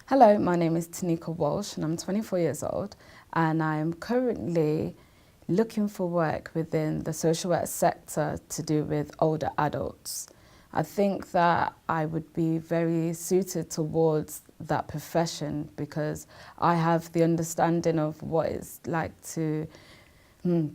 Hello, my name is Tenika Walsh and I'm 24 years old and I am currently looking for work within the social work sector to do with older adults. I think that I would be very suited towards that profession because I have the understanding of what it's like to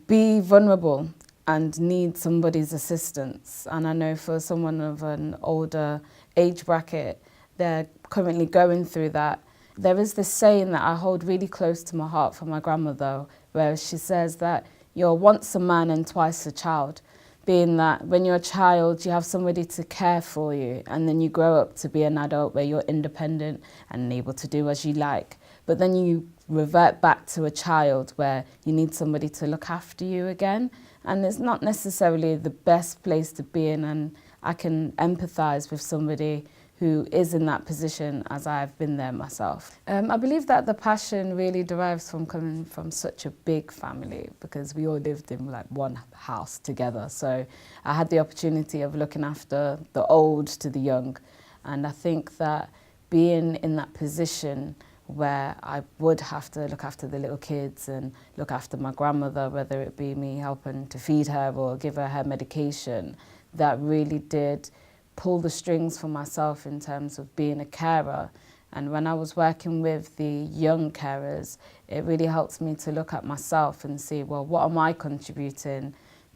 be vulnerable and need somebody's assistance. And I know for someone of an older age bracket, they're currently going through that. There is this saying that I hold really close to my heart from my grandmother, where she says that you're once a man and twice a child, being that when you're a child, you have somebody to care for you, and then you grow up to be an adult where you're independent and able to do as you like. But then you revert back to a child where you need somebody to look after you again. And it's not necessarily the best place to be in, and I can empathise with somebody who is in that position as I've been there myself. I believe that the passion really derives from coming from such a big family because we all lived in like one house together. So I had the opportunity of looking after the old to the young. And I think that being in that position where I would have to look after the little kids and look after my grandmother, whether it be me helping to feed her or give her medication, that really did pull the strings for myself in terms of being a carer. And when I was working with the young carers, it really helped me to look at myself and see, well, what am I contributing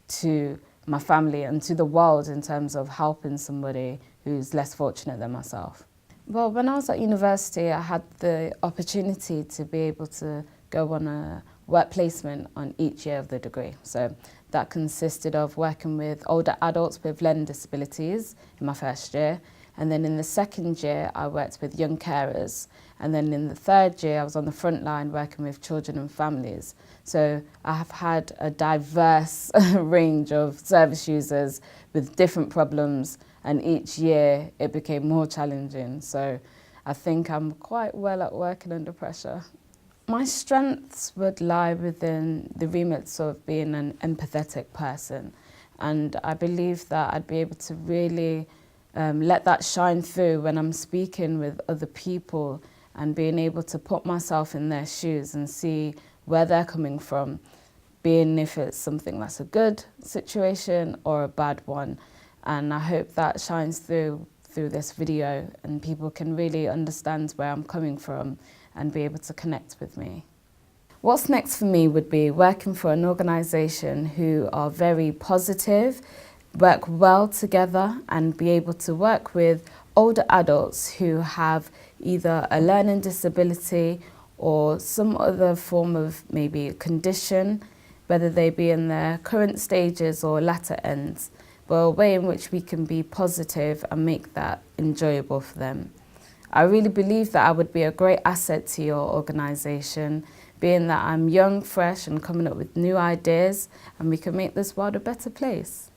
to my family and to the world in terms of helping somebody who's less fortunate than myself? Well, when I was at university, I had the opportunity to be able to go on a work placement on each year of the degree. So that consisted of working with older adults with learning disabilities in my first year. And then in the second year, I worked with young carers. And then in the third year, I was on the front line working with children and families. So I have had a diverse range of service users with different problems. And each year it became more challenging. So I think I'm quite well at working under pressure. My strengths would lie within the remit of being an empathetic person. And I believe that I'd be able to really let that shine through when I'm speaking with other people and being able to put myself in their shoes and see where they're coming from, being if it's something that's a good situation or a bad one. And I hope that shines through this video and people can really understand where I'm coming from and be able to connect with me. What's next for me would be working for an organisation who are very positive, work well together and be able to work with older adults who have either a learning disability or some other form of maybe condition, whether they be in their current stages or latter ends, but a way in which we can be positive and make that enjoyable for them. I really believe that I would be a great asset to your organisation, being that I'm young, fresh and coming up with new ideas and we can make this world a better place.